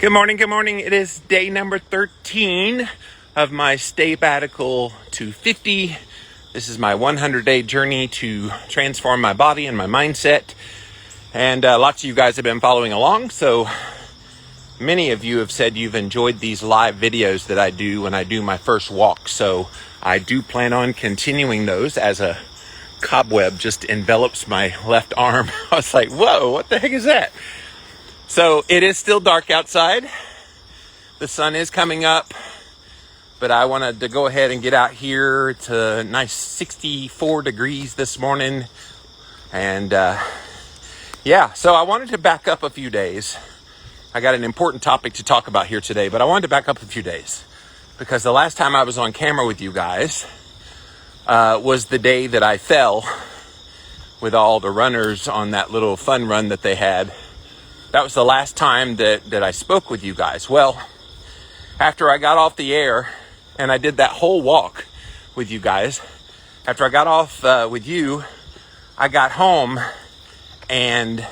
Good morning, good morning. It is day number 13 of my stay-batical to 50. This is my 100-day journey to transform my body and my mindset. And lots of you guys have been following along, so many of you have said you've enjoyed these live videos that I do when I do my first walk. So I do plan on continuing those as a cobweb just envelops my left arm. I was like, whoa, what the heck is that? So it is still dark outside. The sun is coming up, but I wanted to go ahead and get out here. It's a nice 64 degrees this morning. And so I wanted to back up a few days. I got an important topic to talk about here today, but I wanted to back up a few days because the last time I was on camera with you guys was the day that I fell with all the runners on that little fun run that they had. That was the last time that I spoke with you guys. Well, after I got off the air and I did that whole walk with you guys, after I got off with you, I got home and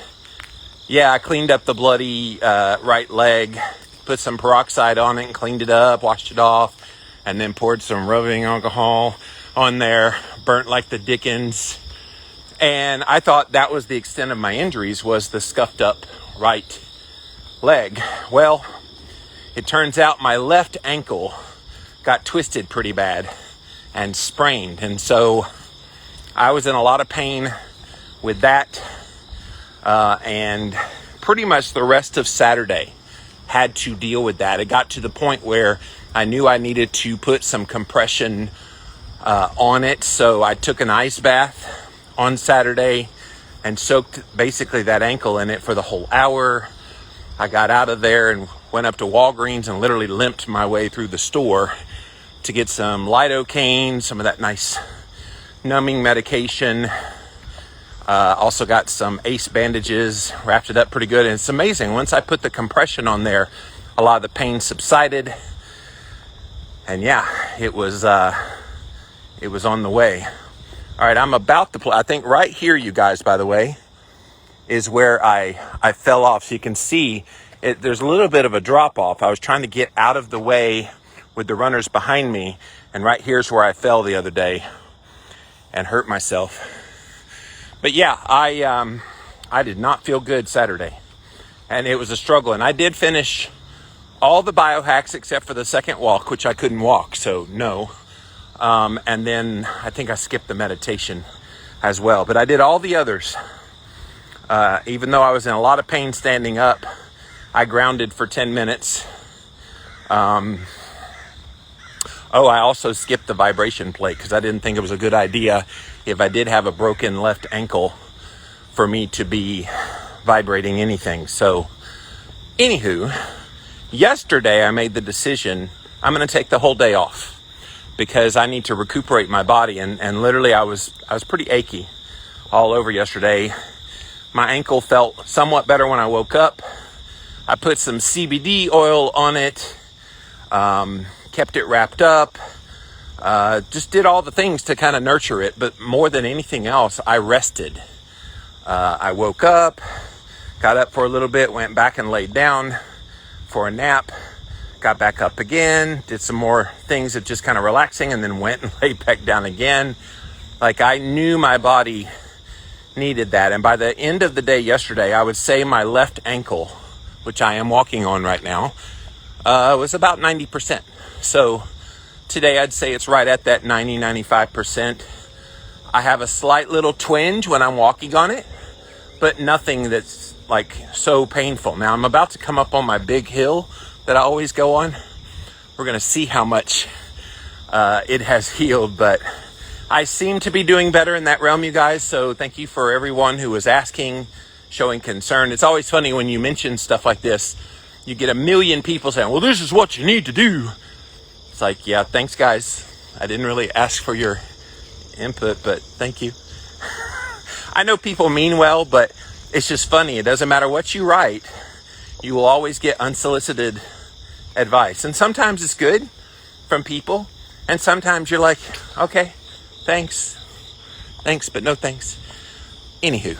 I cleaned up the bloody right leg, put some peroxide on it and cleaned it up, washed it off, and then poured some rubbing alcohol on there, burnt like the dickens. And I thought that was the extent of my injuries, was the scuffed up right leg. Well, it turns out my left ankle got twisted pretty bad and sprained. And so I was in a lot of pain with that. And pretty much the rest of Saturday had to deal with that. It got to the point where I knew I needed to put some compression on it. So I took an ice bath on Saturday and soaked basically that ankle in it for the whole hour. I got out of there and went up to Walgreens and literally limped my way through the store to get some lidocaine, some of that nice numbing medication. Also got some ACE bandages, wrapped it up pretty good. And it's amazing, once I put the compression on there, a lot of the pain subsided. And it was on the way. All right, I'm about to I think right here, you guys, by the way, is where I fell off. So you can see there's a little bit of a drop off. I was trying to get out of the way with the runners behind me. And right here's where I fell the other day and hurt myself. But I did not feel good Saturday. And it was a struggle. And I did finish all the biohacks except for the second walk, which I couldn't walk. So no. And then I think I skipped the meditation as well. But I did all the others. Even though I was in a lot of pain standing up, I grounded for 10 minutes. I also skipped the vibration plate because I didn't think it was a good idea, if I did have a broken left ankle, for me to be vibrating anything. So, anywho, yesterday I made the decision I'm going to take the whole day off, because I need to recuperate my body. And literally I was pretty achy all over yesterday. My ankle felt somewhat better when I woke up. I put some CBD oil on it, kept it wrapped up, just did all the things to kind of nurture it. But more than anything else, I rested. I woke up, got up for a little bit, went back and laid down for a nap. Got back up again, did some more things that just kind of relaxing, and then went and laid back down again. Like, I knew my body needed that. And by the end of the day yesterday, I would say my left ankle, which I am walking on right now, was about 90%. So today I'd say it's right at that 95%. I have a slight little twinge when I'm walking on it, but nothing that's like so painful. Now I'm about to come up on my big hill that I always go on. We're going to see how much it has healed, but I seem to be doing better in that realm, you guys. So thank you for everyone who was asking, showing concern. It's always funny when you mention stuff like this, you get a million people saying, well, this is what you need to do. It's like, yeah, thanks guys. I didn't really ask for your input, but thank you. I know people mean well, but it's just funny. It doesn't matter what you write. You will always get unsolicited advice. And sometimes it's good from people. And sometimes you're like, okay, thanks, but no thanks. Anywho.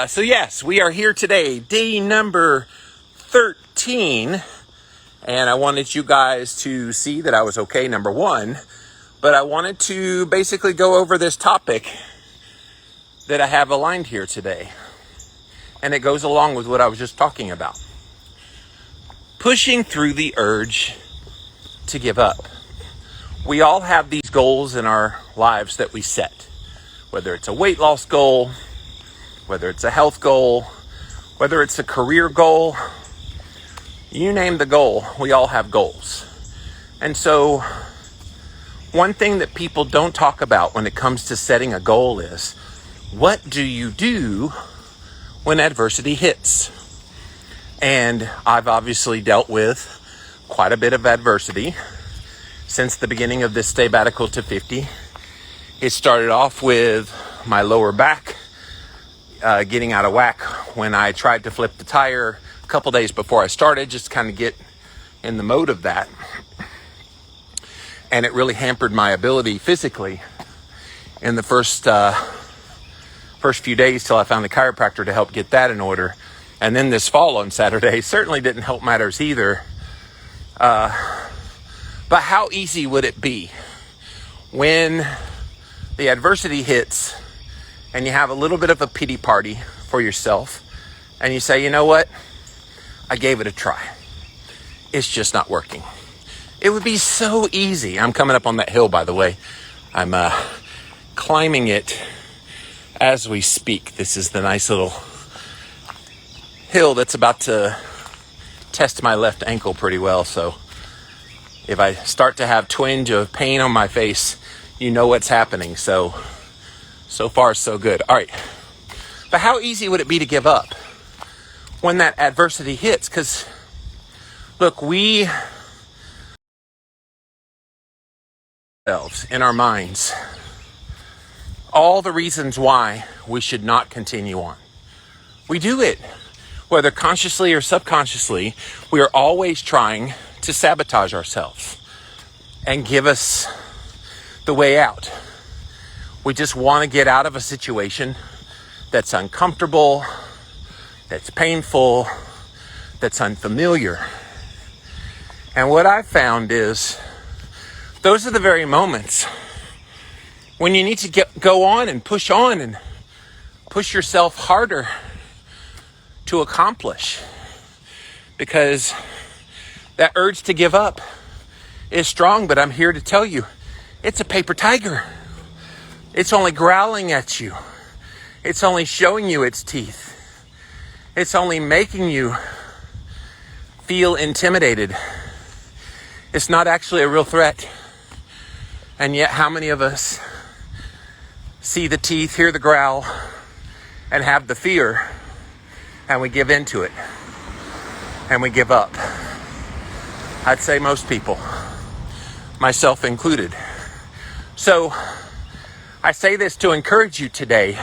So yes, we are here today. Day number 13, and I wanted you guys to see that I was okay, number one, but I wanted to basically go over this topic that I have aligned here today. And it goes along with what I was just talking about. Pushing through the urge to give up. We all have these goals in our lives that we set. Whether it's a weight loss goal, whether it's a health goal, whether it's a career goal, you name the goal, we all have goals. And so, one thing that people don't talk about when it comes to setting a goal is, what do you do when adversity hits? And I've obviously dealt with quite a bit of adversity since the beginning of this sabbatical to 50. It started off with my lower back getting out of whack when I tried to flip the tire a couple days before I started, just to kind of get in the mode of that. And it really hampered my ability physically in the first few days till I found the chiropractor to help get that in order. And then this fall on Saturday certainly didn't help matters either. But how easy would it be when the adversity hits and you have a little bit of a pity party for yourself and you say, you know what? I gave it a try. It's just not working. It would be so easy. I'm coming up on that hill, by the way. I'm climbing it as we speak. This is the nice little hill that's about to test my left ankle pretty well. So if I start to have twinge of pain on my face, you know what's happening. So far, so good. All right. But how easy would it be to give up when that adversity hits? Because, look, we ourselves in our minds all the reasons why we should not continue on. We do it, whether consciously or subconsciously. We are always trying to sabotage ourselves and give us the way out. We just want to get out of a situation that's uncomfortable, that's painful, that's unfamiliar. And what I've found is those are the very moments when you need to go on and push yourself harder to accomplish. Because that urge to give up is strong, but I'm here to tell you, it's a paper tiger. It's only growling at you. It's only showing you its teeth. It's only making you feel intimidated. It's not actually a real threat. And yet, how many of us see the teeth, hear the growl, and have the fear, and we give into it, and we give up? I'd say most people, myself included. So, I say this to encourage you today,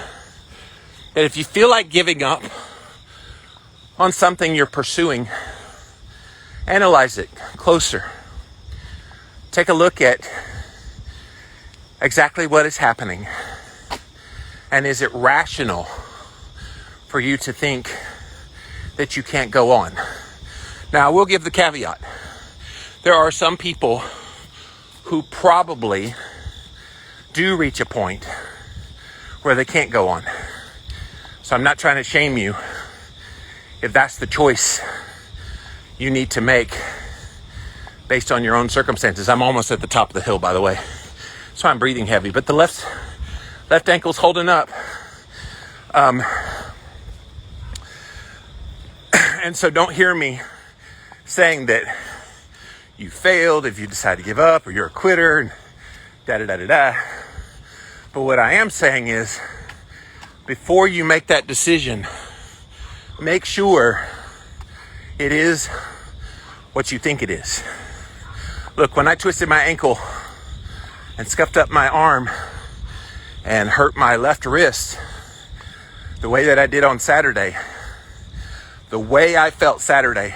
that if you feel like giving up on something you're pursuing, analyze it closer. Take a look at exactly what is happening. And is it rational for you to think that you can't go on? Now, I will give the caveat. There are some people who probably do reach a point where they can't go on. So I'm not trying to shame you if that's the choice you need to make based on your own circumstances. I'm almost at the top of the hill, by the way. So I'm breathing heavy, but the left ankle's holding up. And so don't hear me saying that you failed if you decide to give up or you're a quitter and da-da-da-da-da. But what I am saying is, before you make that decision, make sure it is what you think it is. Look, when I twisted my ankle and scuffed up my arm and hurt my left wrist the way that I did on Saturday, the way I felt Saturday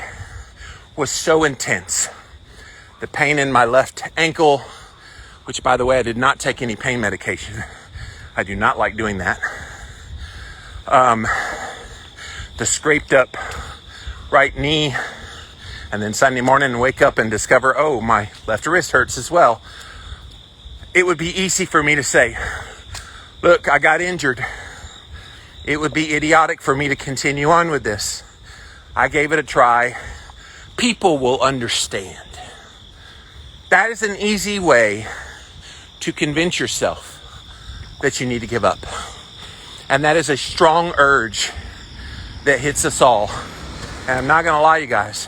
was so intense. The pain in my left ankle, which, by the way, I did not take any pain medication. I do not like doing that. The scraped up right knee, and then Sunday morning wake up and discover, oh, my left wrist hurts as well. It would be easy for me to say, look, I got injured. It would be idiotic for me to continue on with this. I gave it a try. People will understand. That is an easy way to convince yourself that you need to give up. And that is a strong urge that hits us all. And I'm not going to lie, you guys.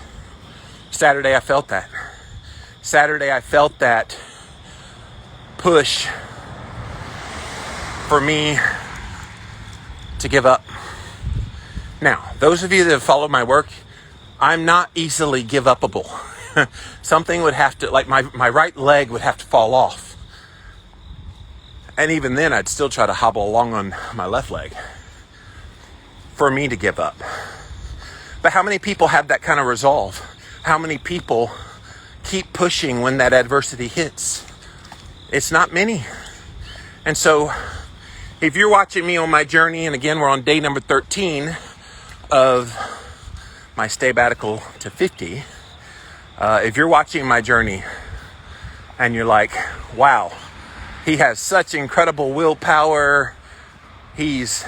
Saturday, I felt that. Saturday, I felt that push for me to give up. Now, those of you that have followed my work, I'm not easily give upable. Something would have to, like my right leg would have to fall off. And even then, I'd still try to hobble along on my left leg for me to give up. But how many people have that kind of resolve? How many people keep pushing when that adversity hits? It's not many. And so, if you're watching me on my journey, and again, we're on day number 13 of my sabbatical to 50. If you're watching my journey and you're like, wow, he has such incredible willpower. He's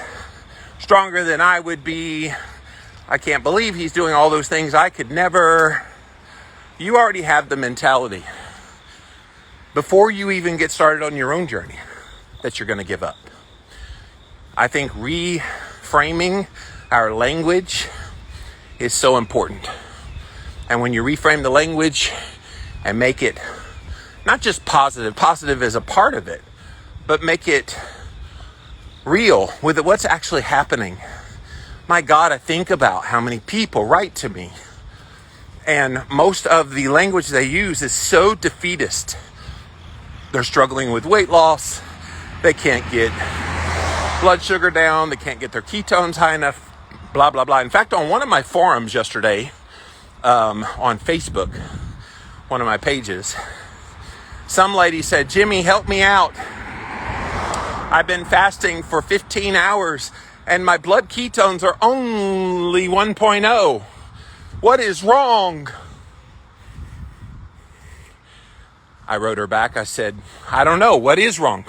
stronger than I would be. I can't believe he's doing all those things I could never. You already have the mentality before you even get started on your own journey that you're going to give up. I think reframing our language is so important. And when you reframe the language and make it not just positive is a part of it, but make it real with what's actually happening. My God, I think about how many people write to me, and most of the language they use is so defeatist. They're struggling with weight loss. They can't get blood sugar down. They can't get their ketones high enough, blah, blah, blah. In fact, on one of my forums yesterday, on Facebook, one of my pages, some lady said, Jimmy, help me out. I've been fasting for 15 hours and my blood ketones are only 1.0. What is wrong? I wrote her back. I said, I don't know. What is wrong?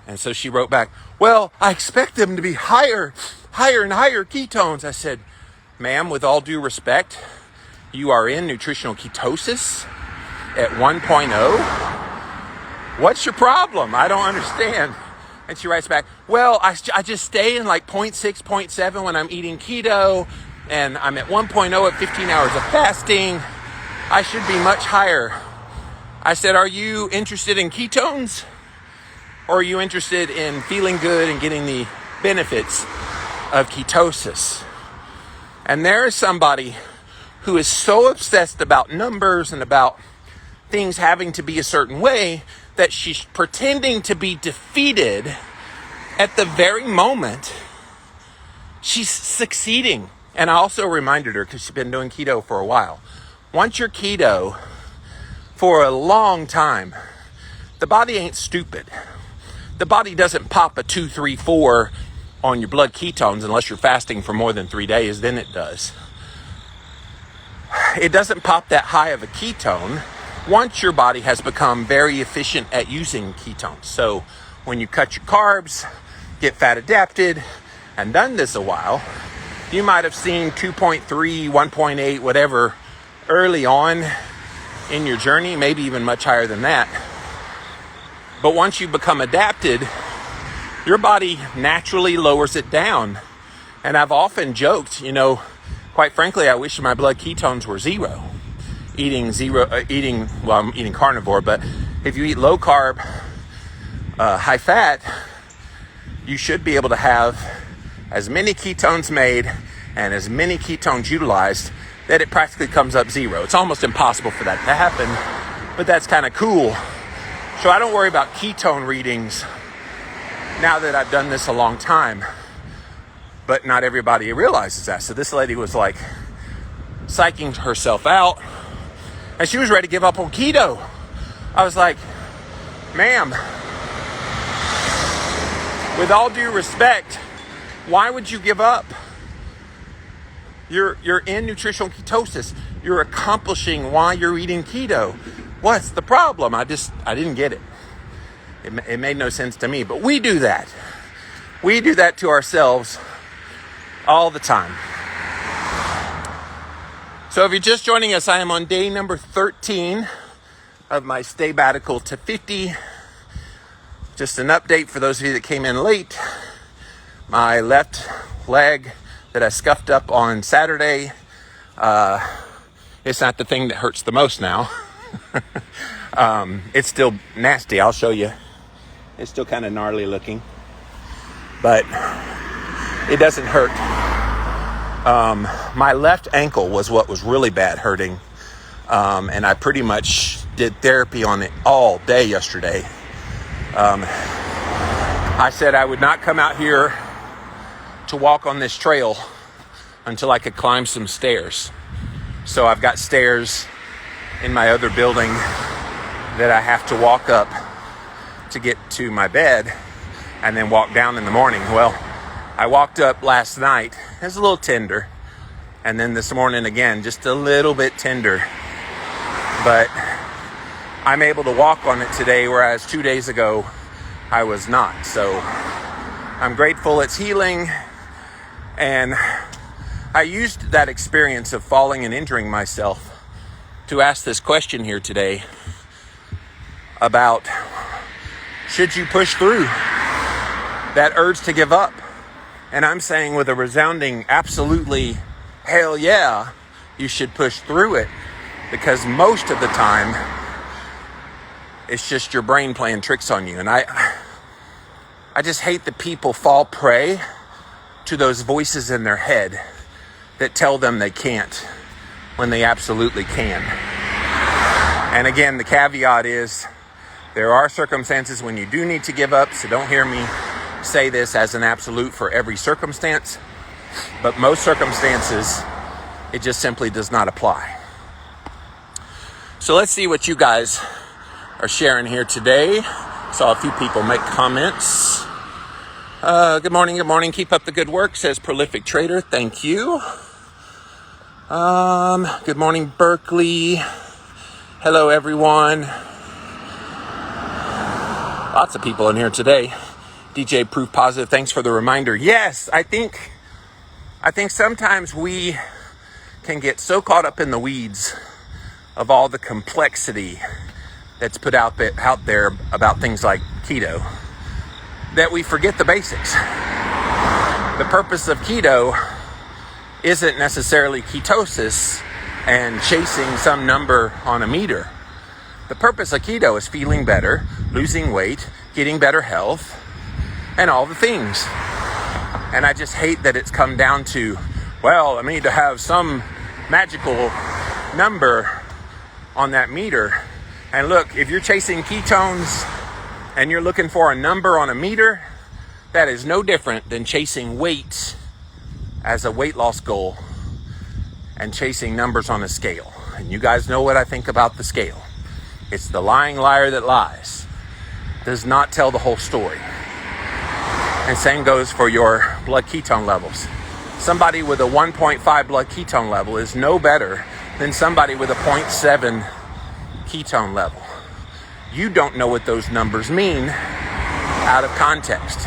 And so she wrote back, well, I expect them to be higher and higher ketones. I said, ma'am, with all due respect, you are in nutritional ketosis at 1.0. What's your problem? I don't understand. And she writes back, well, I just stay in like 0.6, 0.7 when I'm eating keto, and I'm at 1.0 at 15 hours of fasting. I should be much higher. I said, are you interested in ketones? Or are you interested in feeling good and getting the benefits of ketosis? And there is somebody who is so obsessed about numbers and about things having to be a certain way that she's pretending to be defeated at the very moment she's succeeding. And I also reminded her, because she's been doing keto for a while, once you're keto for a long time, the body ain't stupid. The body doesn't pop a 2, 3, 4 on your blood ketones unless you're fasting for more than 3 days, then it does. It doesn't pop that high of a ketone once your body has become very efficient at using ketones. So when you cut your carbs, get fat adapted, and done this a while, you might have seen 2.3, 1.8, whatever, early on in your journey, maybe even much higher than that. But once you become adapted, your body naturally lowers it down. And I've often joked, quite frankly, I wish my blood ketones were zero. I'm eating carnivore, but if you eat low carb, high fat, you should be able to have as many ketones made and as many ketones utilized that it practically comes up zero. It's almost impossible for that to happen, but that's kind of cool. So I don't worry about ketone readings now that I've done this a long time, but not everybody realizes that. So this lady was like psyching herself out, and she was ready to give up on keto. I was like, ma'am, with all due respect, why would you give up? You're in nutritional ketosis. You're accomplishing why you're eating keto. What's the problem? I didn't get it. It made no sense to me. But we do that. We do that to ourselves all the time. So if you're just joining us, I am on day number 13 of my sabbatical to 50. Just an update for those of you that came in late. My left leg that I scuffed up on Saturday, it's not the thing that hurts the most now. It's still nasty. I'll show you. It's still kind of gnarly looking, but it doesn't hurt. My left ankle was what was really bad hurting. And I pretty much did therapy on it all day yesterday. I said I would not come out here to walk on this trail until I could climb some stairs. So I've got stairs in my other building that I have to walk up to get to my bed and then walk down in the morning. Well, I walked up last night. It was a little tender. And then this morning again, just a little bit tender. But I'm able to walk on it today, whereas 2 days ago, I was not. So I'm grateful it's healing. And I used that experience of falling and injuring myself to ask this question here today about, should you push through that urge to give up? And I'm saying with a resounding absolutely hell yeah, you should push through it, because most of the time it's just your brain playing tricks on you. And I just hate that people fall prey to those voices in their head that tell them they can't when they absolutely can. And again, the caveat is there are circumstances when you do need to give up, so don't hear me say this as an absolute for every circumstance, but most circumstances, it just simply does not apply. So let's see what you guys are sharing here today. Saw a few people make comments. Good morning. Keep up the good work, says Prolific Trader. Thank you. Good morning, Berkeley. Hello, everyone. Lots of people in here today. DJ Proof Positive, thanks for the reminder. Yes, I think sometimes we can get so caught up in the weeds of all the complexity that's put out there about things like keto that we forget the basics. The purpose of keto isn't necessarily ketosis and chasing some number on a meter. The purpose of keto is feeling better, losing weight, getting better health, and all the things. And I just hate that it's come down to, well, I need to have some magical number on that meter. And look, if you're chasing ketones and you're looking for a number on a meter, that is no different than chasing weight as a weight loss goal and chasing numbers on a scale. And you guys know what I think about the scale. It's the lying liar that lies. Does not tell the whole story. And same goes for your blood ketone levels. Somebody with a 1.5 blood ketone level is no better than somebody with a 0.7 ketone level. You don't know what those numbers mean out of context.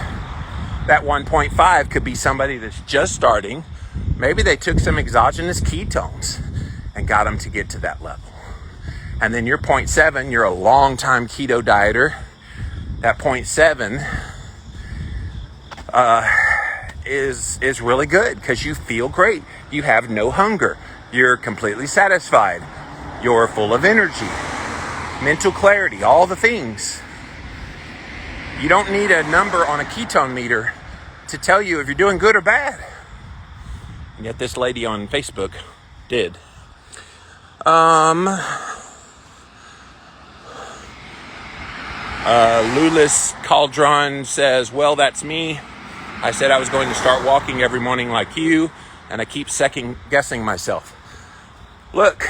That 1.5 could be somebody that's just starting. Maybe they took some exogenous ketones and got them to get to that level. And then your 0.7, you're a long-time keto dieter. That 0.7 is really good because you feel great. You have no hunger. You're completely satisfied. You're full of energy, mental clarity, all the things. You don't need a number on a ketone meter to tell you if you're doing good or bad. And yet this lady on Facebook did. Lulis Caldron says, well, that's me. I said I was going to start walking every morning like you, and I keep second guessing myself. Look,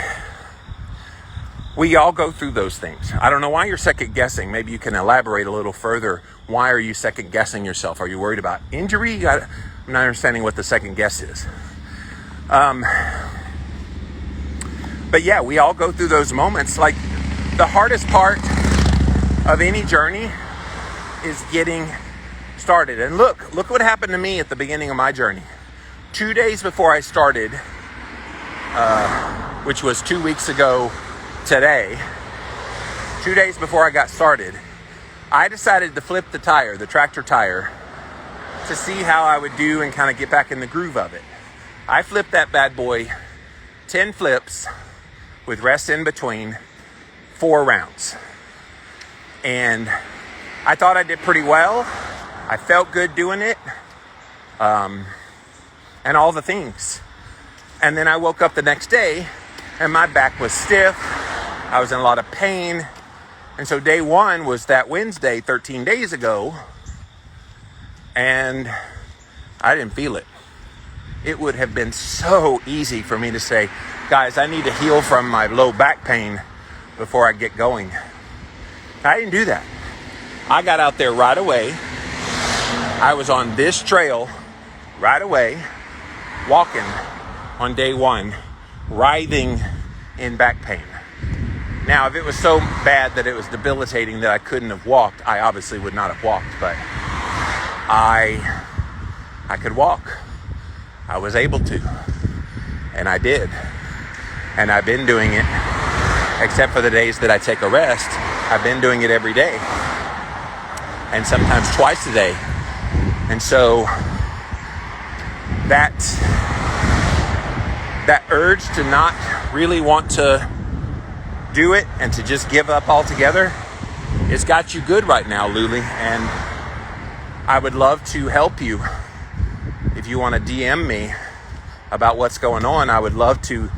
we all go through those things. I don't know why you're second guessing. Maybe you can elaborate a little further. Why are you second guessing yourself? Are you worried about injury? I'm not understanding what the second guess is. But yeah, we all go through those moments. Like, the hardest part of any journey is getting started. And look what happened to me at the beginning of my journey. 2 days before I started, which was 2 weeks ago today, 2 days before I got started, I decided to flip the tire, the tractor tire, to see how I would do and kind of get back in the groove of it. I flipped that bad boy 10 flips with rest in between, 4 rounds. And I thought I did pretty well. I felt good doing it. And all the things. And then I woke up the next day and my back was stiff. I was in a lot of pain. And so day one was that Wednesday 13 days ago. And I didn't feel it. It would have been so easy for me to say, guys, I need to heal from my low back pain before I get going. I didn't do that. I got out there right away. I was on this trail right away, walking on day one, writhing in back pain. Now, if it was so bad that it was debilitating that I couldn't have walked, I obviously would not have walked, but I could walk. I was able to, and I did. And I've been doing it, except for the days that I take a rest. I've been doing it every day, and sometimes twice a day. And so that urge to not really want to do it and to just give up altogether, it's got you good right now, Luli. And I would love to help you. If you want to DM me about what's going on, I would love to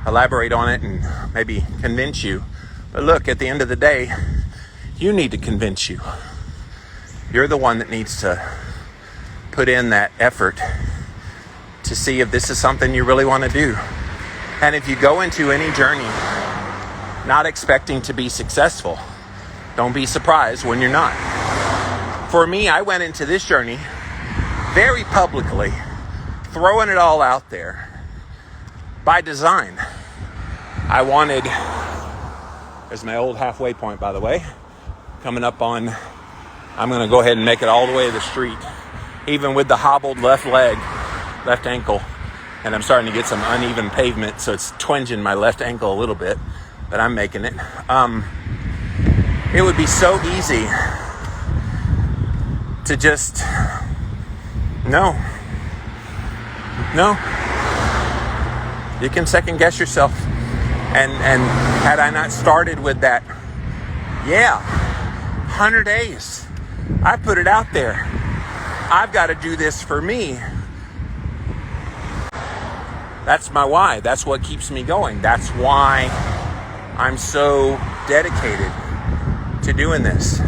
elaborate on it and maybe convince you. But look, at the end of the day, you need to convince you. You're the one that needs to put in that effort to see if this is something you really want to do. And if you go into any journey not expecting to be successful, don't be surprised when you're not. For me, I went into this journey very publicly, throwing it all out there by design. I wanted, there's my old halfway point, by the way, coming up on, I'm going to go ahead and make it all the way to the street, even with the hobbled left leg, left ankle, and I'm starting to get some uneven pavement, so it's twinging my left ankle a little bit, but I'm making it. It would be so easy to just, no, you can second guess yourself. And had I not started with that, 100 days, I put it out there. I've got to do this for me. That's my why. That's what keeps me going. That's why I'm so dedicated to doing this.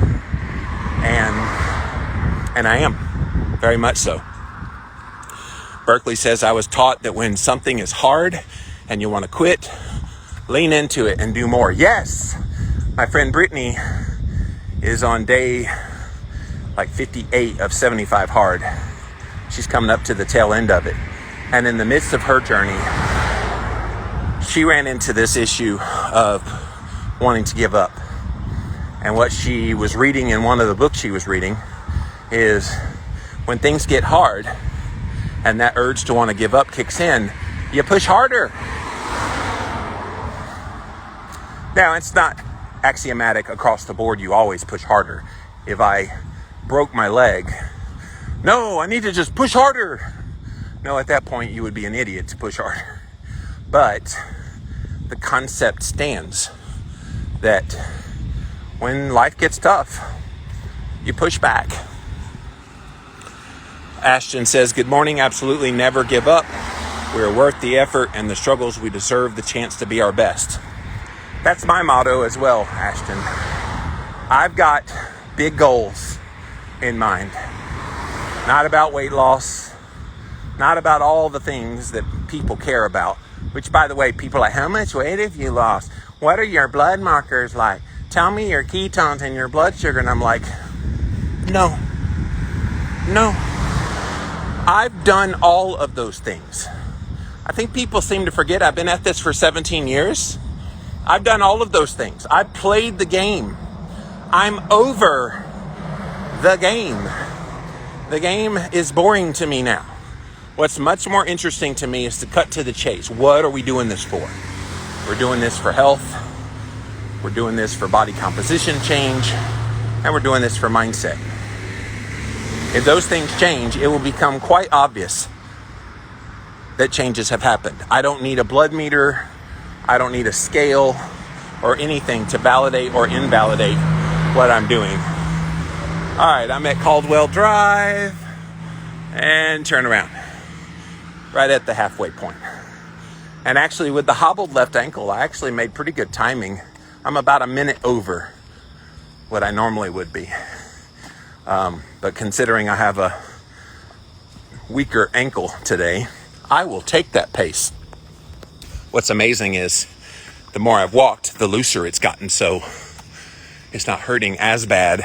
And I am, very much so. Berkeley says, I was taught that when something is hard and you want to quit, lean into it and do more. Yes, my friend Brittany is on day like 58 of 75 hard. She's coming up to the tail end of it. And in the midst of her journey, she ran into this issue of wanting to give up. And what she was reading in one of the books she was reading is when things get hard and that urge to want to give up kicks in, you push harder. Now, it's not axiomatic across the board. You always push harder. If I broke my leg, no, I need to just push harder. No, at that point, you would be an idiot to push harder. But the concept stands that when life gets tough, you push back. Ashton says, good morning. Absolutely never give up. We're worth the effort and the struggles. We deserve the chance to be our best. That's my motto as well, Ashton. I've got big goals in mind. Not about weight loss. Not about all the things that people care about. Which, by the way, people are like, how much weight have you lost? What are your blood markers like? Tell me your ketones and your blood sugar. And I'm like, no. I've done all of those things. I think people seem to forget I've been at this for 17 years. I've done all of those things. I've played the game. I'm over the game. The game is boring to me now. What's much more interesting to me is to cut to the chase. What are we doing this for? We're doing this for health. We're doing this for body composition change. And we're doing this for mindset. If those things change, it will become quite obvious that changes have happened. I don't need a blood meter. I don't need a scale or anything to validate or invalidate what I'm doing. All right, I'm at Caldwell Drive and turn around right at the halfway point. And actually with the hobbled left ankle, I actually made pretty good timing. I'm about a minute over what I normally would be. But considering I have a weaker ankle today, I will take that pace. What's amazing is the more I've walked, the looser it's gotten. So it's not hurting as bad.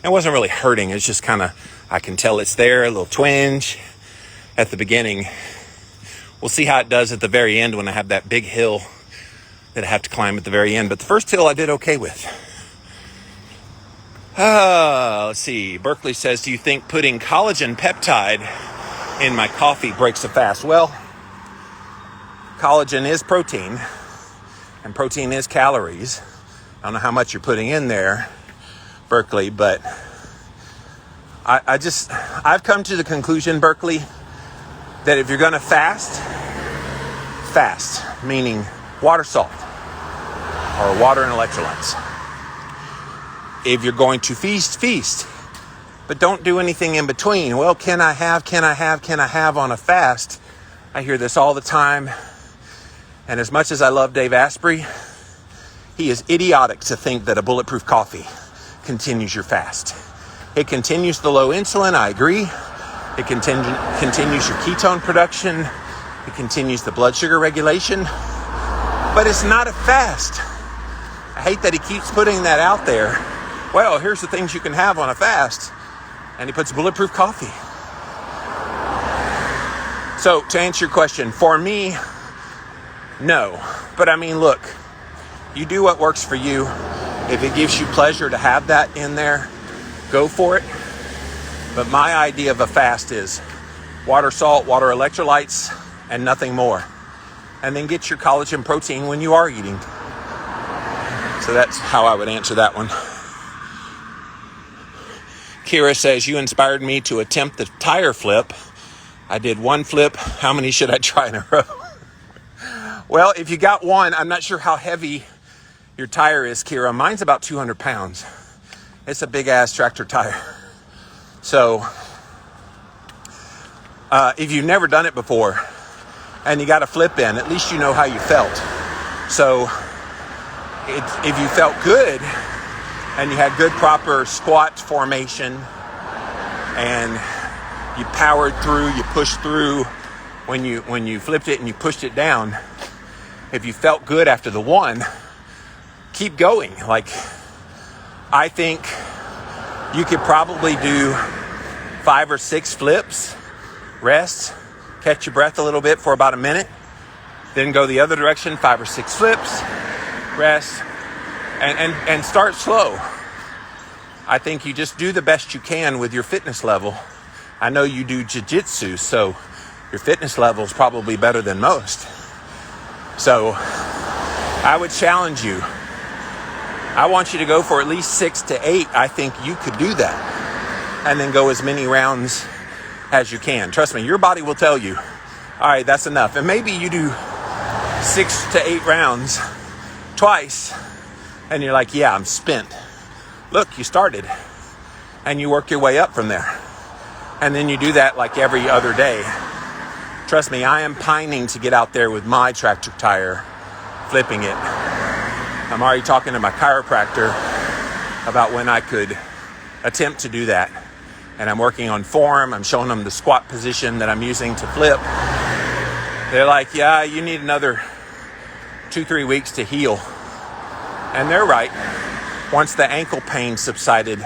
It wasn't really hurting. It's just kind of, I can tell it's there, a little twinge at the beginning. We'll see how it does at the very end when I have that big hill that I have to climb at the very end. But the first hill I did okay with. Let's see. Berkeley says, do you think putting collagen peptide in my coffee breaks a fast? Well, collagen is protein, and protein is calories. I don't know how much you're putting in there, Berkeley, but I've come to the conclusion, Berkeley, that if you're going to fast, meaning water, salt, or water and electrolytes. If you're going to feast, but don't do anything in between. Well, can I have on a fast? I hear this all the time. And as much as I love Dave Asprey, he is idiotic to think that a bulletproof coffee continues your fast. It continues the low insulin, I agree. It continues your ketone production. It continues the blood sugar regulation. But it's not a fast. I hate that he keeps putting that out there. Well, here's the things you can have on a fast. And he puts bulletproof coffee. So to answer your question, for me, no. But I mean, look, you do what works for you. If it gives you pleasure to have that in there, go for it. But my idea of a fast is water, salt, water, electrolytes, and nothing more. And then get your collagen protein when you are eating. So that's how I would answer that one. Kira says, you inspired me to attempt the tire flip. I did one flip. How many should I try in a row? Well, if you got one, I'm not sure how heavy your tire is, Kira. Mine's about 200 pounds. It's a big ass tractor tire. So if you've never done it before and you got a flip in, at least you know how you felt. So if you felt good and you had good proper squat formation and you powered through, you pushed through when you flipped it and you pushed it down, if you felt good after the one, keep going. Like, I think you could probably do 5 or 6 flips, rest, catch your breath a little bit for about a minute, then go the other direction, 5 or 6 flips, rest, and start slow. I think you just do the best you can with your fitness level. I know you do jiu-jitsu, so your fitness level is probably better than most. So I would challenge you. I want you to go for at least 6 to 8. I think you could do that. And then go as many rounds as you can. Trust me, your body will tell you, all right, that's enough. And maybe you do 6 to 8 rounds twice, and you're like, yeah, I'm spent. Look, you started, and you work your way up from there. And then you do that like every other day. Trust me, I am pining to get out there with my tractor tire, flipping it. I'm already talking to my chiropractor about when I could attempt to do that. And I'm working on form. I'm showing them the squat position that I'm using to flip. They're like, yeah, you need another 2-3 weeks to heal. And they're right. Once the ankle pain subsided,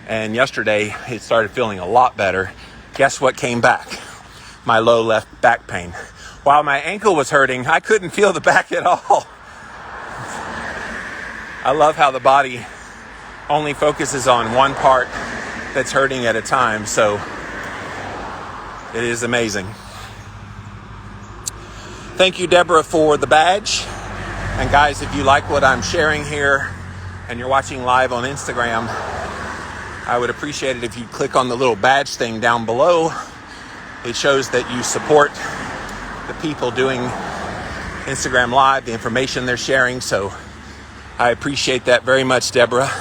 and yesterday it started feeling a lot better, guess what came back? My low left back pain. while my ankle was hurting, I couldn't feel the back at all. I love how the body only focuses on one part that's hurting at a time, so it is amazing. Thank you, Deborah, for the badge. And guys, if you like what I'm sharing here and you're watching live on Instagram, I would appreciate it if you click on the little badge thing down below. It shows that you support the people doing Instagram Live, the information they're sharing. So I appreciate that very much, Deborah.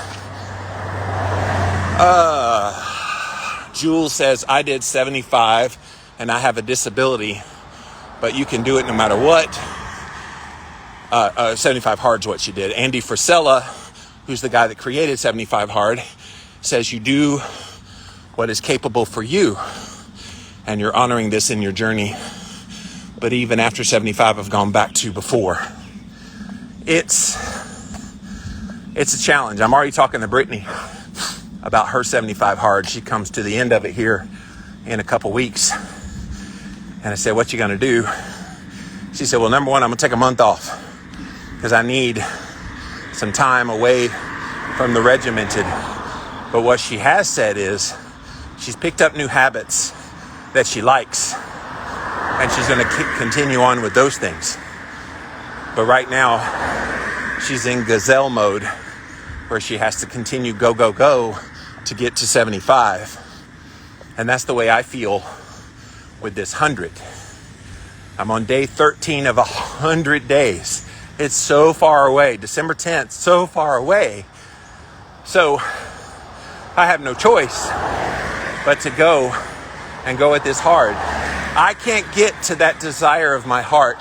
Jules says, I did 75 and I have a disability, but you can do it no matter what. 75 Hard's what she did. Andy Frisella, who's the guy that created 75 Hard, says you do what is capable for you, and you're honoring this in your journey. But even after 75, I've gone back to before. It's a challenge. I'm already talking to Brittany about her 75 Hard. She comes to the end of it here in a couple weeks. And I said, what you gonna do? She said, well, number one, I'm gonna take a month off because I need some time away from the regimented. But what she has said is she's picked up new habits that she likes, and she's going to continue on with those things. But right now, she's in gazelle mode where she has to continue go, go, go to get to 75. And that's the way I feel with this 100. I'm on day 13 of 100 days. It's so far away. December 10th, so far away. So I have no choice but to go and go at this hard. I can't get to that desire of my heart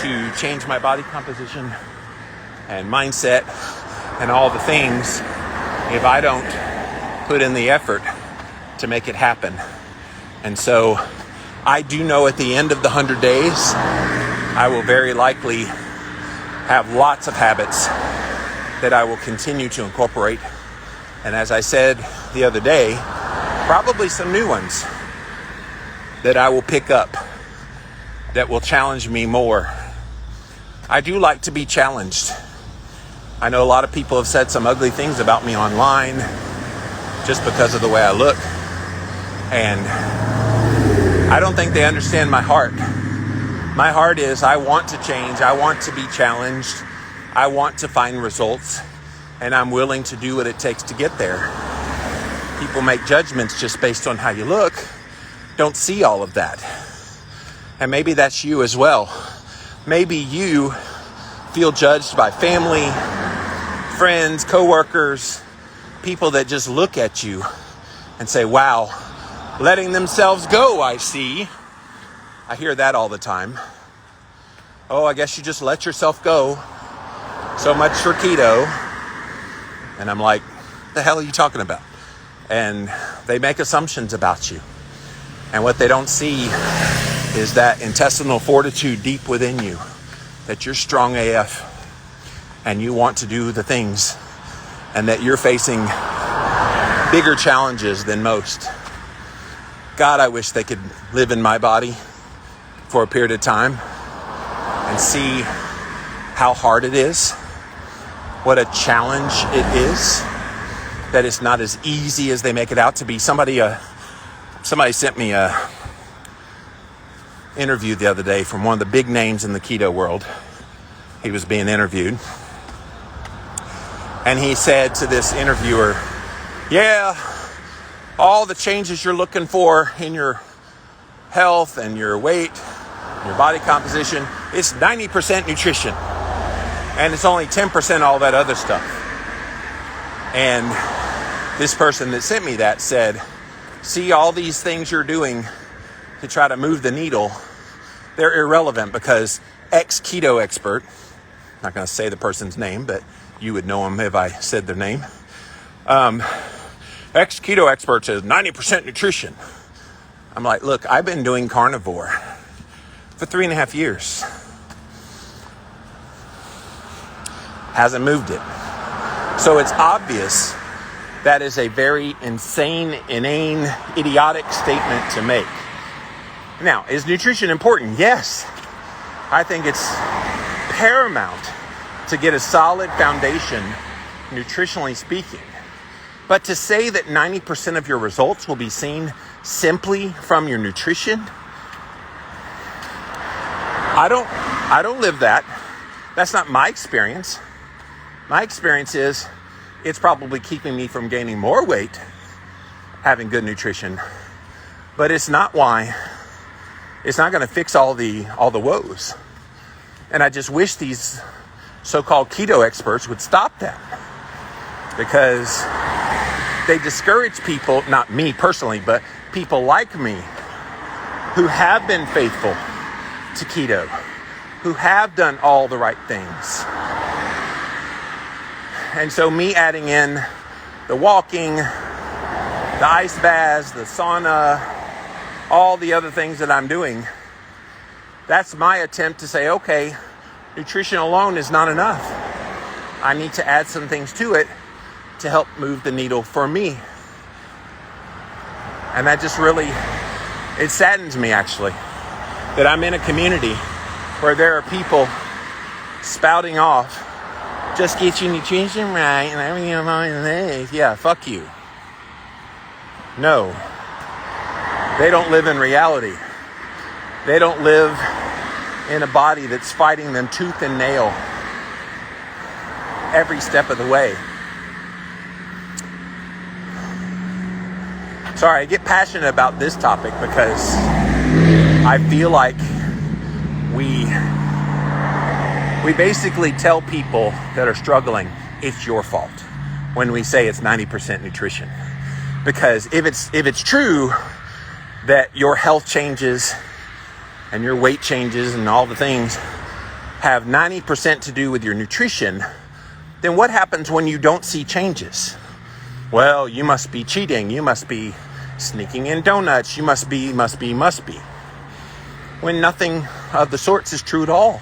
to change my body composition and mindset and all the things if I don't put in the effort to make it happen. And so I do know at the end of the 100 days, I will very likely have lots of habits that I will continue to incorporate. And as I said the other day, probably some new ones that I will pick up that will challenge me more. I do like to be challenged. I know a lot of people have said some ugly things about me online just because of the way I look. And I don't think they understand my heart. My heart is I want to change. I want to be challenged. I want to find results. And I'm willing to do what it takes to get there. People make judgments just based on how you look. Don't see all of that. And maybe that's you as well. Maybe you feel judged by family, friends, coworkers, people that just look at you and say, wow, letting themselves go, I see. I hear that all the time. Oh, I guess you just let yourself go. So much for keto. And I'm like, the hell are you talking about? And they make assumptions about you. And what they don't see is that intestinal fortitude deep within you, that you're strong AF and you want to do the things, and that you're facing bigger challenges than most. God, I wish they could live in my body for a period of time and see how hard it is, what a challenge it is, that it's not as easy as they make it out to be. Somebody sent me a interview the other day from one of the big names in the keto world. He was being interviewed. And he said to this interviewer, yeah, all the changes you're looking for in your health and your weight, your body composition, it's 90% nutrition. And it's only 10% all that other stuff. And this person that sent me that said, see, all these things you're doing to try to move the needle, they're irrelevant because ex-keto expert, not going to say the person's name, but you would know them if I said their name. Ex-keto expert says 90% nutrition. I'm like, look, I've been doing carnivore for 3.5 years. Hasn't moved it. So it's obvious that is a very insane, inane, idiotic statement to make. Now, is nutrition important? Yes. I think it's paramount to get a solid foundation, nutritionally speaking. But to say that 90% of your results will be seen simply from your nutrition, I don't live that. That's not my experience. My experience is it's probably keeping me from gaining more weight, having good nutrition. But it's not why. It's not going to fix all the woes. And I just wish these so-called keto experts would stop that, because they discourage people, not me personally, but people like me who have been faithful to keto, who have done all the right things. And so me adding in the walking, the ice baths, the sauna, all the other things that I'm doing, that's my attempt to say, okay, nutrition alone is not enough. I need to add some things to it to help move the needle for me. And that just really, it saddens me actually, that I'm in a community where there are people spouting off, just get your nutrition right and everything on your legs. Yeah, fuck you. No. They don't live in reality. They don't live in a body that's fighting them tooth and nail every step of the way. Sorry, I get passionate about this topic because I feel like we basically tell people that are struggling, it's your fault, when we say it's 90% nutrition. Because if it's true that your health changes and your weight changes and all the things have 90% to do with your nutrition, then what happens when you don't see changes? Well, you must be cheating. You must be sneaking in donuts. You must be. When nothing of the sorts is true at all.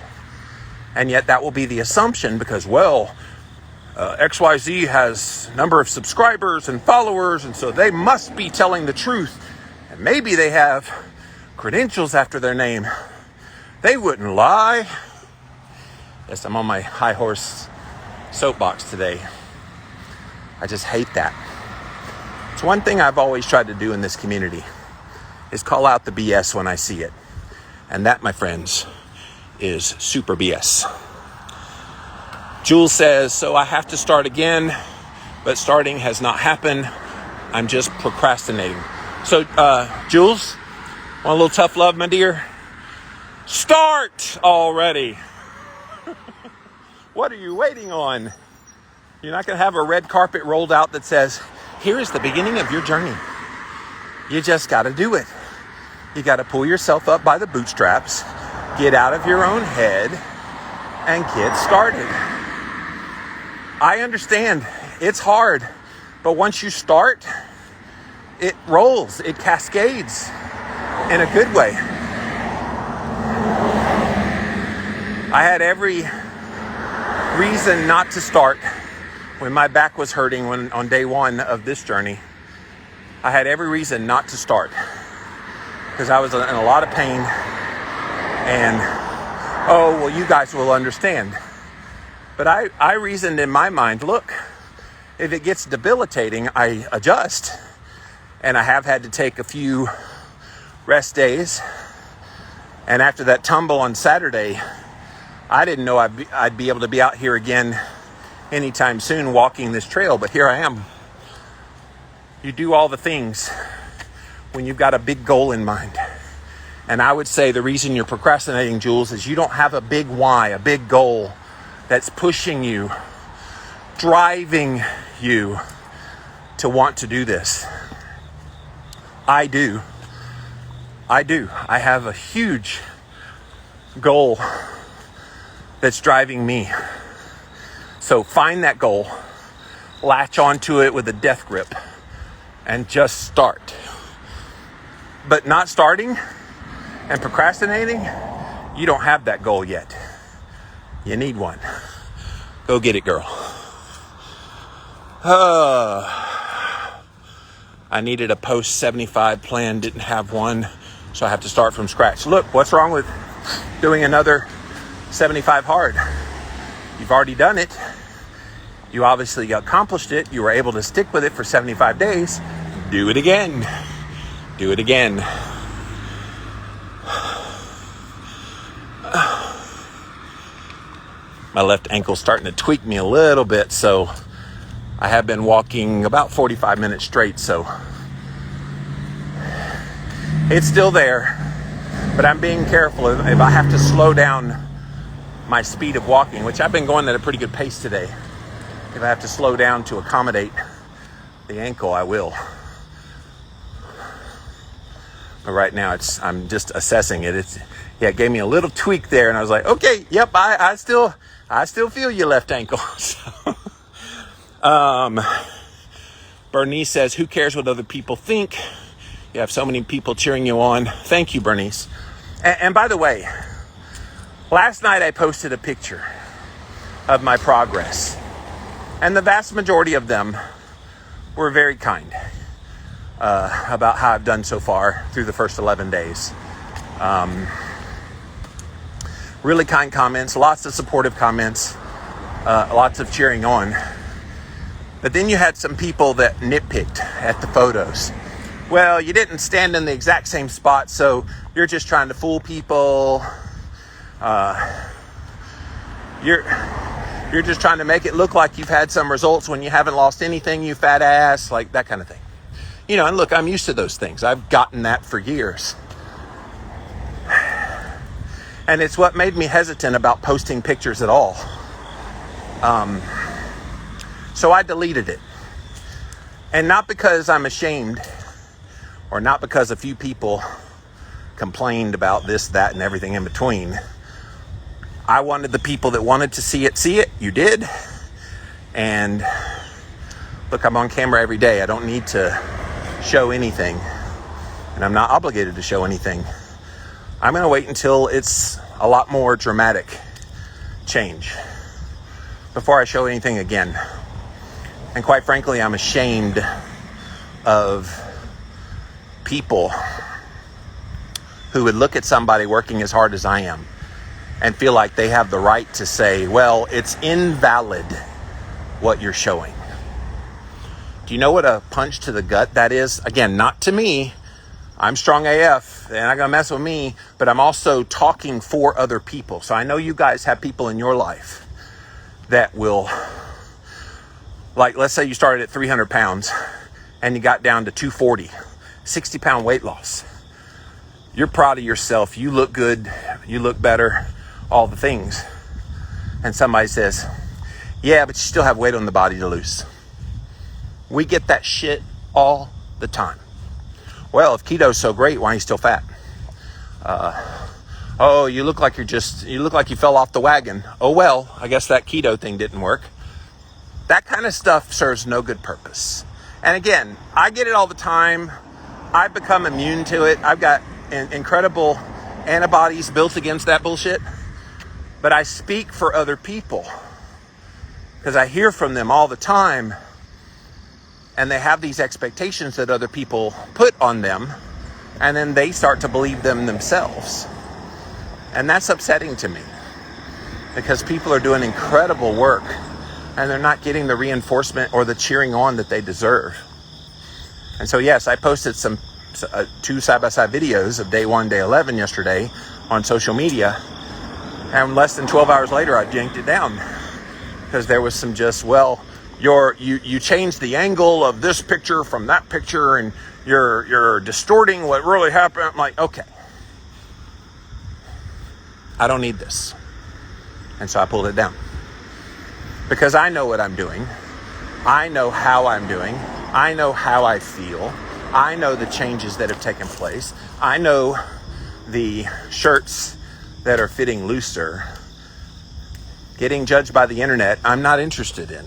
And yet that will be the assumption because, well, XYZ has a number of subscribers and followers, and so they must be telling the truth. And maybe they have credentials after their name. They wouldn't lie. Yes, I'm on my high horse soapbox today. I just hate that. It's one thing I've always tried to do in this community is call out the BS when I see it. And that, my friends, is super BS. Jules says, so I have to start again, but starting has not happened. I'm just procrastinating. So, Jules, want a little tough love, my dear? Start already. What are you waiting on? You're not going to have a red carpet rolled out that says, here is the beginning of your journey. You just got to do it. You got to pull yourself up by the bootstraps, get out of your own head, and get started. I understand it's hard, but once you start, it rolls, it cascades in a good way. I had every reason not to start when my back was hurting on day one of this journey. I had every reason not to start because I was in a lot of pain, and oh, well, you guys will understand. But I reasoned in my mind, look, if it gets debilitating, I adjust. And I have had to take a few rest days. And after that tumble on Saturday, I didn't know I'd be able to be out here again anytime soon walking this trail, but here I am. You do all the things when you've got a big goal in mind. And I would say the reason you're procrastinating, Jules, is you don't have a big why, a big goal that's pushing you, driving you to want to do this. I do. I have a huge goal that's driving me. So find that goal, latch onto it with a death grip, and just start. But not starting and procrastinating, you don't have that goal yet. You need one. Go get it, girl. I needed a post-75 plan, didn't have one. So I have to start from scratch. Look, what's wrong with doing another 75 hard? You've already done it. You obviously accomplished it. You were able to stick with it for 75 days. Do it again. Do it again. My left ankle's starting to tweak me a little bit, so I have been walking about 45 minutes straight, so it's still there, but I'm being careful. If I have to slow down my speed of walking, which I've been going at a pretty good pace today, if I have to slow down to accommodate the ankle, I will. But right now, I'm just assessing it. It gave me a little tweak there, and I was like, okay, yep, I still feel your left ankle. So, Bernice says, who cares what other people think? You have so many people cheering you on. Thank you, Bernice. And by the way, last night I posted a picture of my progress, and the vast majority of them were very kind about how I've done so far through the first 11 days. Really kind comments, lots of supportive comments, lots of cheering on. But then you had some people that nitpicked at the photos. Well, you didn't stand in the exact same spot, so you're just trying to fool people. You're just trying to make it look like you've had some results when you haven't lost anything, you fat ass, like that kind of thing. You know, and look, I'm used to those things. I've gotten that for years. And it's what made me hesitant about posting pictures at all. So I deleted it. And not because I'm ashamed, or not because a few people complained about this, that, and everything in between. I wanted the people that wanted to see it. You did. And look, I'm on camera every day. I don't need to show anything. And I'm not obligated to show anything. I'm going to wait until it's a lot more dramatic change before I show anything again. And quite frankly, I'm ashamed of people who would look at somebody working as hard as I am and feel like they have the right to say, well, it's invalid what you're showing. Do you know what a punch to the gut that is? Again, not to me. I'm strong AF. They're not going to mess with me. But I'm also talking for other people. So I know you guys have people in your life that will, like, let's say you started at 300 pounds and you got down to 240, 60-pound weight loss. You're proud of yourself. You look good. You look better. All the things. And somebody says, yeah, but you still have weight on the body to lose. We get that shit all the time. Well, if keto's so great, why are you still fat? Oh, you look like you fell off the wagon. Oh, well, I guess that keto thing didn't work. That kind of stuff serves no good purpose. And again, I get it all the time. I've become immune to it. I've got incredible antibodies built against that bullshit. But I speak for other people because I hear from them all the time. And they have these expectations that other people put on them, and then they start to believe them themselves. And that's upsetting to me because people are doing incredible work and they're not getting the reinforcement or the cheering on that they deserve. And so, yes, I posted two side-by-side videos of day 1, day 11 yesterday on social media, and less than 12 hours later, I yanked it down because there was some just, well, you changed the angle of this picture from that picture and you're distorting what really happened. I'm like, okay, I don't need this. And so I pulled it down because I know what I'm doing. I know how I'm doing. I know how I feel. I know the changes that have taken place. I know the shirts that are fitting looser. Getting judged by the internet, I'm not interested in.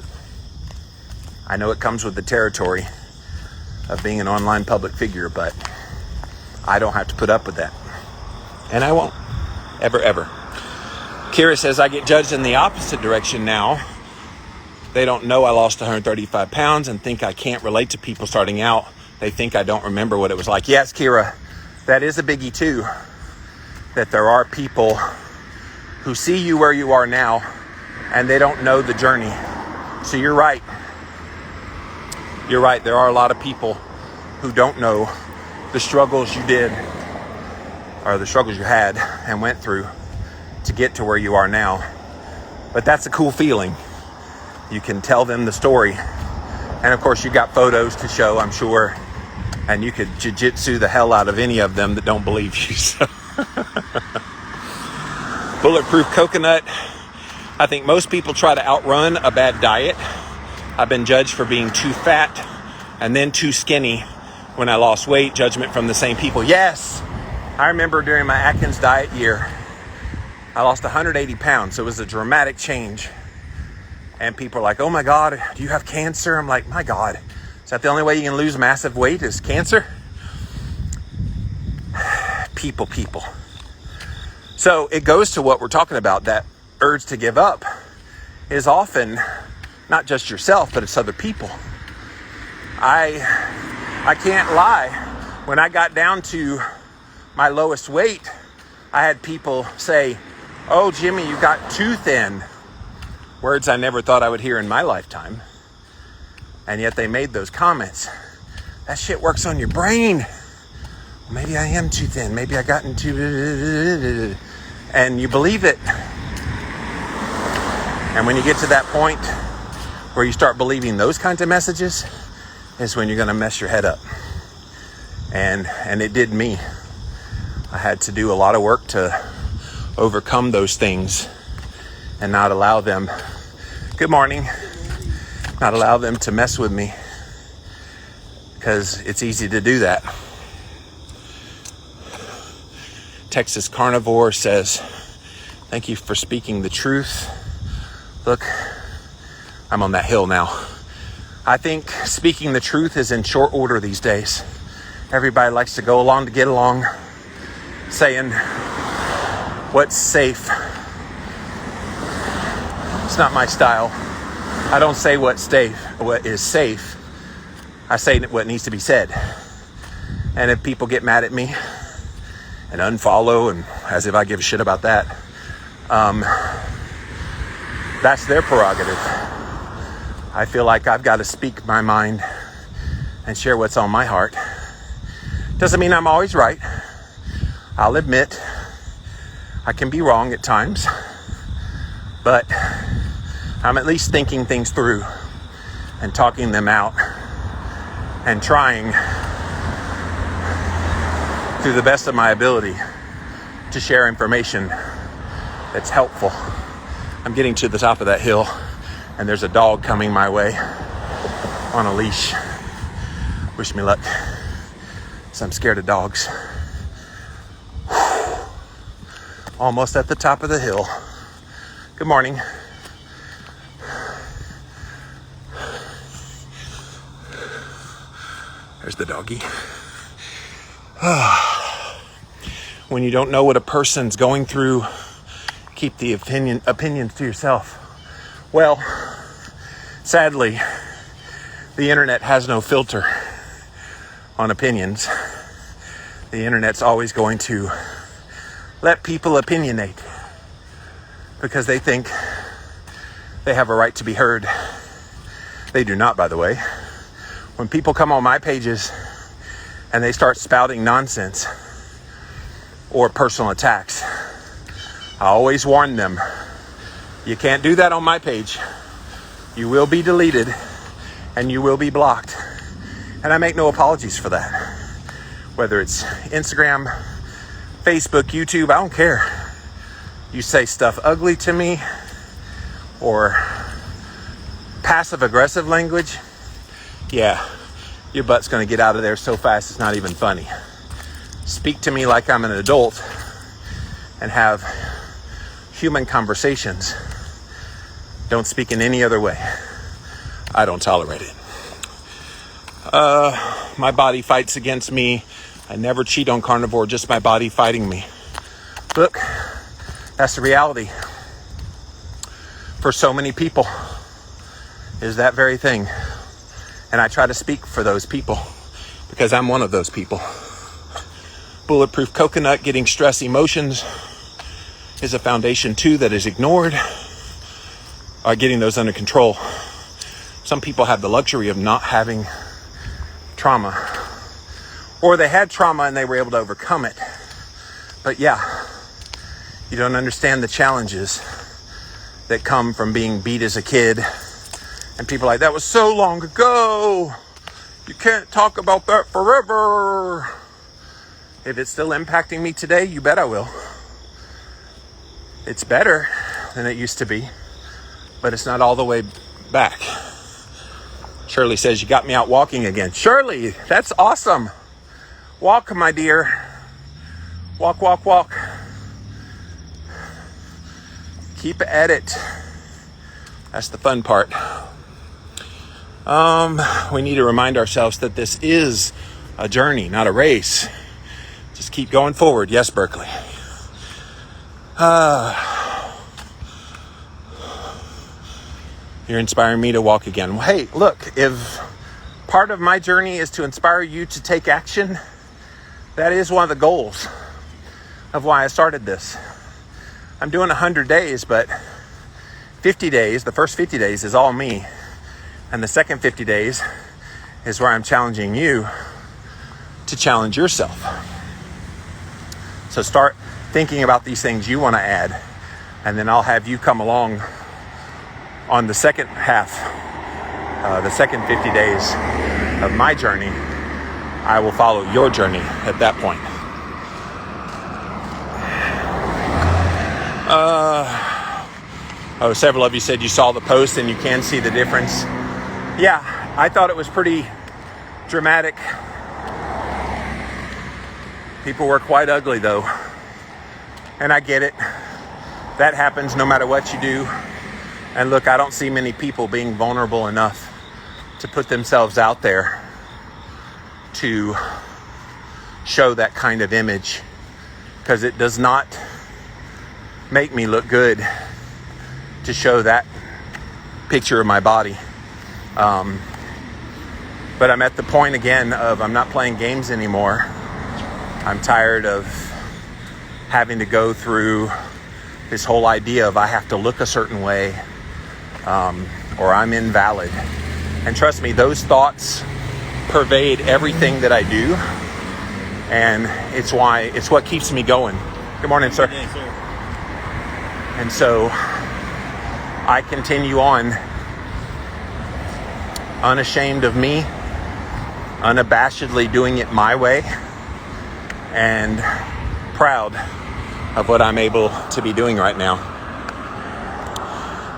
I know it comes with the territory of being an online public figure, but I don't have to put up with that. And I won't. Ever, ever. Kira says, I get judged in the opposite direction now. They don't know I lost 135 pounds and think I can't relate to people starting out. They think I don't remember what it was like. Yes, Kira, that is a biggie too, that there are people who see you where you are now and they don't know the journey. So you're right. You're right. There are a lot of people who don't know the struggles you did, or the struggles you had and went through to get to where you are now. But that's a cool feeling. You can tell them the story. And of course you got photos to show, I'm sure. And you could jiu-jitsu the hell out of any of them that don't believe you. So. Bulletproof coconut. I think most people try to outrun a bad diet. I've been judged for being too fat and then too skinny when I lost weight. Judgment from the same people. Yes, I remember during my Atkins diet year, I lost 180 pounds. So it was a dramatic change. And people are like, oh my God, do you have cancer? I'm like, my God, is that the only way you can lose massive weight is cancer? People. So it goes to what we're talking about. That urge to give up is often not just yourself, but it's other people. I can't lie. When I got down to my lowest weight, I had people say, oh, Jimmy, you got too thin. Words I never thought I would hear in my lifetime. And yet they made those comments. That shit works on your brain. Maybe I am too thin. Maybe I got into... And you believe it. And when you get to that point where you start believing those kinds of messages, is when you're going to mess your head up. And it did me. I had to do a lot of work to overcome those things and not allow them, good morning, not allow them to mess with me, because it's easy to do that. Texas Carnivore says, thank you for speaking the truth. Look, I'm on that hill now. I think speaking the truth is in short order these days. Everybody likes to go along to get along, saying what's safe. It's not my style. I don't say what is safe. I say what needs to be said. And if people get mad at me and unfollow, and as if I give a shit about that, that's their prerogative. I feel like I've got to speak my mind and share what's on my heart. Doesn't mean I'm always right. I'll admit I can be wrong at times, but I'm at least thinking things through and talking them out and trying to the best of my ability to share information that's helpful. I'm getting to the top of that hill and there's a dog coming my way on a leash. Wish me luck. So I'm scared of dogs. Almost at the top of the hill. Good morning. There's the doggy. When you don't know what a person's going through, keep the opinions to yourself. Well, sadly, the internet has no filter on opinions. The internet's always going to let people opinionate because they think they have a right to be heard. They do not, by the way. When people come on my pages and they start spouting nonsense or personal attacks, I always warn them, you can't do that on my page. You will be deleted and you will be blocked. And I make no apologies for that. Whether it's Instagram, Facebook, YouTube, I don't care. You say stuff ugly to me or passive aggressive language, yeah, your butt's gonna get out of there so fast it's not even funny. Speak to me like I'm an adult and have human conversations. Don't speak in any other way. I don't tolerate it. My body fights against me. I never cheat on carnivore, just my body fighting me. Look, that's the reality. For so many people, is that very thing. And I try to speak for those people because I'm one of those people. Bulletproof coconut, getting stress emotions is a foundation too that is ignored. Getting those under control. Some people have the luxury of not having trauma, or they had trauma and they were able to overcome it. But yeah, you don't understand the challenges that come from being beat as a kid. And people are like, that was so long ago. You can't talk about that forever. If it's still impacting me today, you bet I will. It's better than it used to be, but it's not all the way back. Shirley says, you got me out walking again. Shirley, that's awesome. Walk, my dear. Walk, walk, walk. Keep at it. That's the fun part. We need to remind ourselves that this is a journey, not a race. Just keep going forward. Yes, Berkeley. You're inspiring me to walk again. Well, hey, look, if part of my journey is to inspire you to take action, that is one of the goals of why I started this. I'm doing 100 days, but 50 days, the first 50 days is all me. And the second 50 days is where I'm challenging you to challenge yourself. So start thinking about these things you want to add, and then I'll have you come along on the second half, the second 50 days of my journey. I will follow your journey at that point. Several of you said you saw the post and you can see the difference. Yeah, I thought it was pretty dramatic. People were quite ugly though. And I get it. That happens no matter what you do. And look, I don't see many people being vulnerable enough to put themselves out there to show that kind of image, because it does not make me look good to show that picture of my body. But I'm at the point again of I'm not playing games anymore. I'm tired of having to go through this whole idea of I have to look a certain way, or I'm invalid. And trust me, those thoughts pervade everything that I do, and it's what keeps me going. Good morning, sir. Good day, sir. And so I continue on, unashamed of me, unabashedly doing it my way, and proud of what I'm able to be doing right now.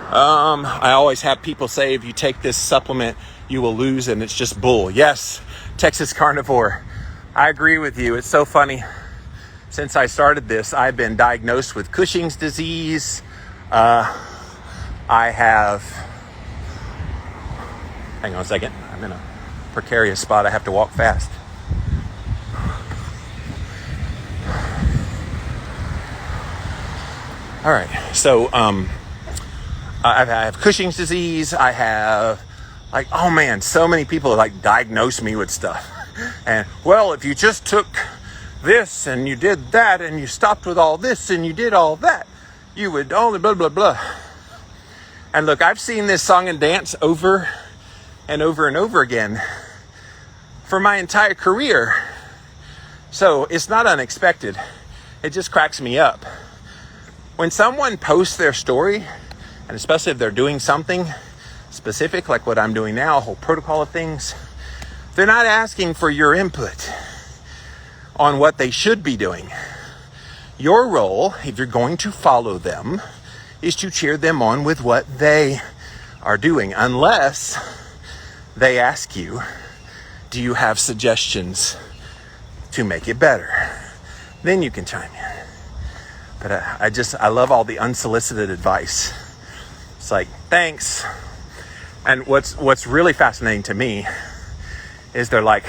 I always have people say, if you take this supplement, you will lose, and it's just bull. Yes, Texas carnivore. I agree with you. It's so funny. Since I started this, I've been diagnosed with Cushing's disease. I have... Hang on a second. I'm in a precarious spot. I have to walk fast. All right. So, I have Cushing's disease. I have, oh man, so many people diagnose me with stuff. And, well, if you just took this and you did that and you stopped with all this and you did all that, you would only blah, blah, blah. And look, I've seen this song and dance over and over and over again for my entire career. So it's not unexpected. It just cracks me up. When someone posts their story, and especially if they're doing something specific like what I'm doing now, a whole protocol of things, they're not asking for your input on what they should be doing. Your role, if you're going to follow them, is to cheer them on with what they are doing, unless they ask you, do you have suggestions to make it better? Then you can chime in. But I love all the unsolicited advice. It's like, thanks. And what's really fascinating to me is they're like,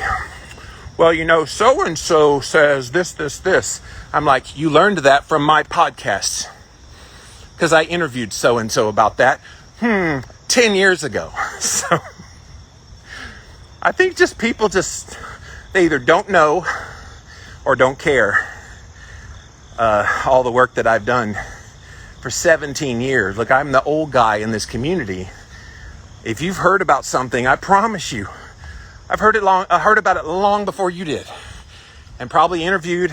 well, so-and-so says this. I'm like, you learned that from my podcasts, because I interviewed so-and-so about that 10 years ago. So I think just people they either don't know, or don't care all the work that I've done for 17 years. Look, I'm the old guy in this community. If you've heard about something, I promise you, I heard about it long before you did, and probably interviewed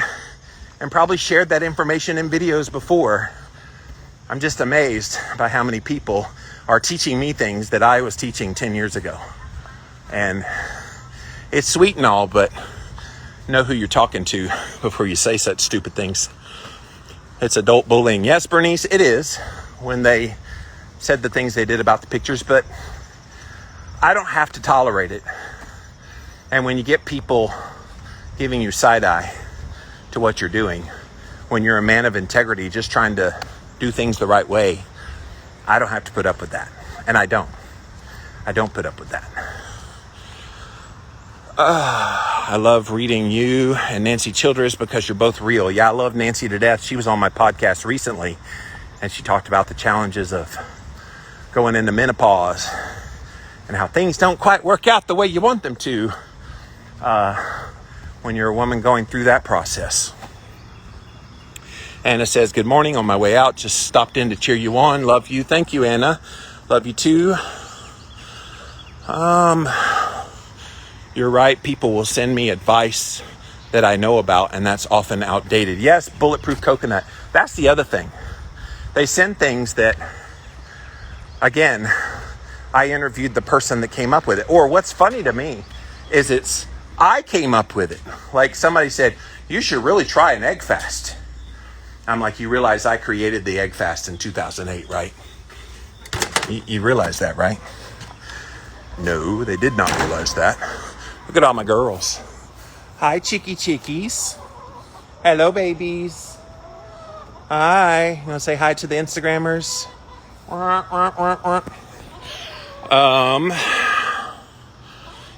and probably shared that information in videos before. I'm just amazed by how many people are teaching me things that I was teaching 10 years ago. And it's sweet and all, but know who you're talking to before you say such stupid things. It's adult bullying. Yes, Bernice, it is, when they said the things they did about the pictures, but I don't have to tolerate it. And when you get people giving you side eye to what you're doing, when you're a man of integrity just trying to do things the right way, I don't have to put up with that. And I don't put up with that. I love reading you and Nancy Childress because you're both real. Yeah, I love Nancy to death. She was on my podcast recently, and she talked about the challenges of going into menopause and how things don't quite work out the way you want them to when you're a woman going through that process. Anna says, good morning, on my way out. Just stopped in to cheer you on. Love you. Thank you, Anna. Love you too. You're right. People will send me advice that I know about, and that's often outdated. Yes, bulletproof coconut. That's the other thing. They send things that, again, I interviewed the person that came up with it. Or what's funny to me is I came up with it. Like somebody said, you should really try an egg fast. I'm like, you realize I created the egg fast in 2008, right? You realize that, right? No, they did not realize that. Look at all my girls. Hi, chickies. Hello, babies. Hi. You want to say hi to the Instagrammers?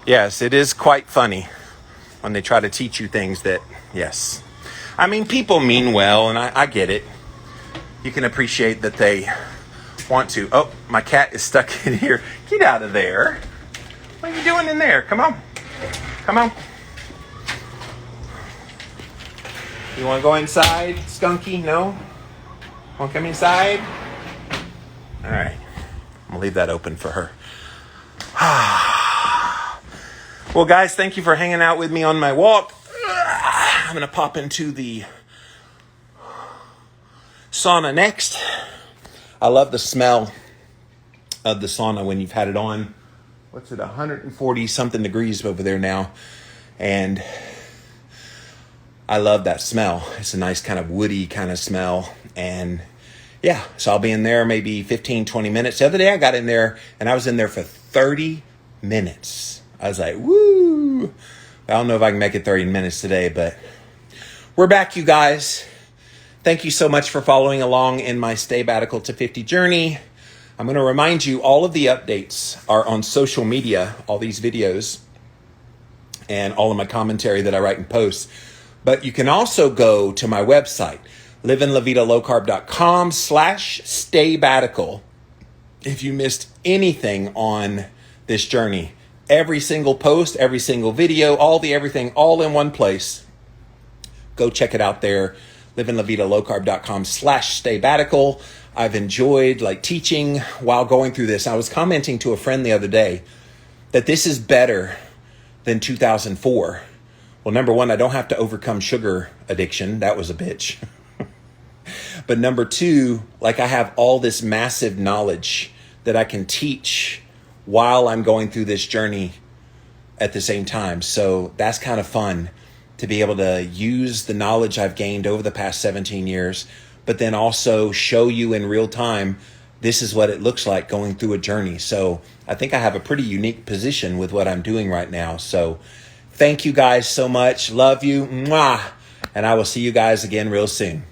Yes, it is quite funny when they try to teach you things that, yes. I mean, people mean well, and I get it. You can appreciate that they want to. Oh, my cat is stuck in here. Get out of there. What are you doing in there? Come on. Come on. You want to go inside, Skunky? No? Want to come inside? All right. I'm going to leave that open for her. Well, guys, thank you for hanging out with me on my walk. I'm going to pop into the sauna next. I love the smell of the sauna when you've had it on. What's it, 140 something degrees over there now. And I love that smell. It's a nice kind of woody kind of smell. And yeah, so I'll be in there maybe 15, 20 minutes. The other day I got in there and I was in there for 30 minutes. I was like, woo. I don't know if I can make it 30 minutes today, but we're back, you guys. Thank you so much for following along in my Stay-Batical to 50 journey. I'm going to remind you, all of the updates are on social media, all these videos, and all of my commentary that I write and post. But you can also go to my website, livinlavitalowcarb.com/staybatical. If you missed anything on this journey, every single post, every single video, all the everything, all in one place. Go check it out there, livinlavitalowcarb.com/staybatical. I've enjoyed teaching while going through this. I was commenting to a friend the other day that this is better than 2004. Well, number one, I don't have to overcome sugar addiction. That was a bitch. But number two, I have all this massive knowledge that I can teach while I'm going through this journey at the same time. So that's kind of fun to be able to use the knowledge I've gained over the past 17 years, but then also show you in real time, this is what it looks like going through a journey. So I think I have a pretty unique position with what I'm doing right now. So thank you guys so much. Love you. Mwah. And I will see you guys again real soon.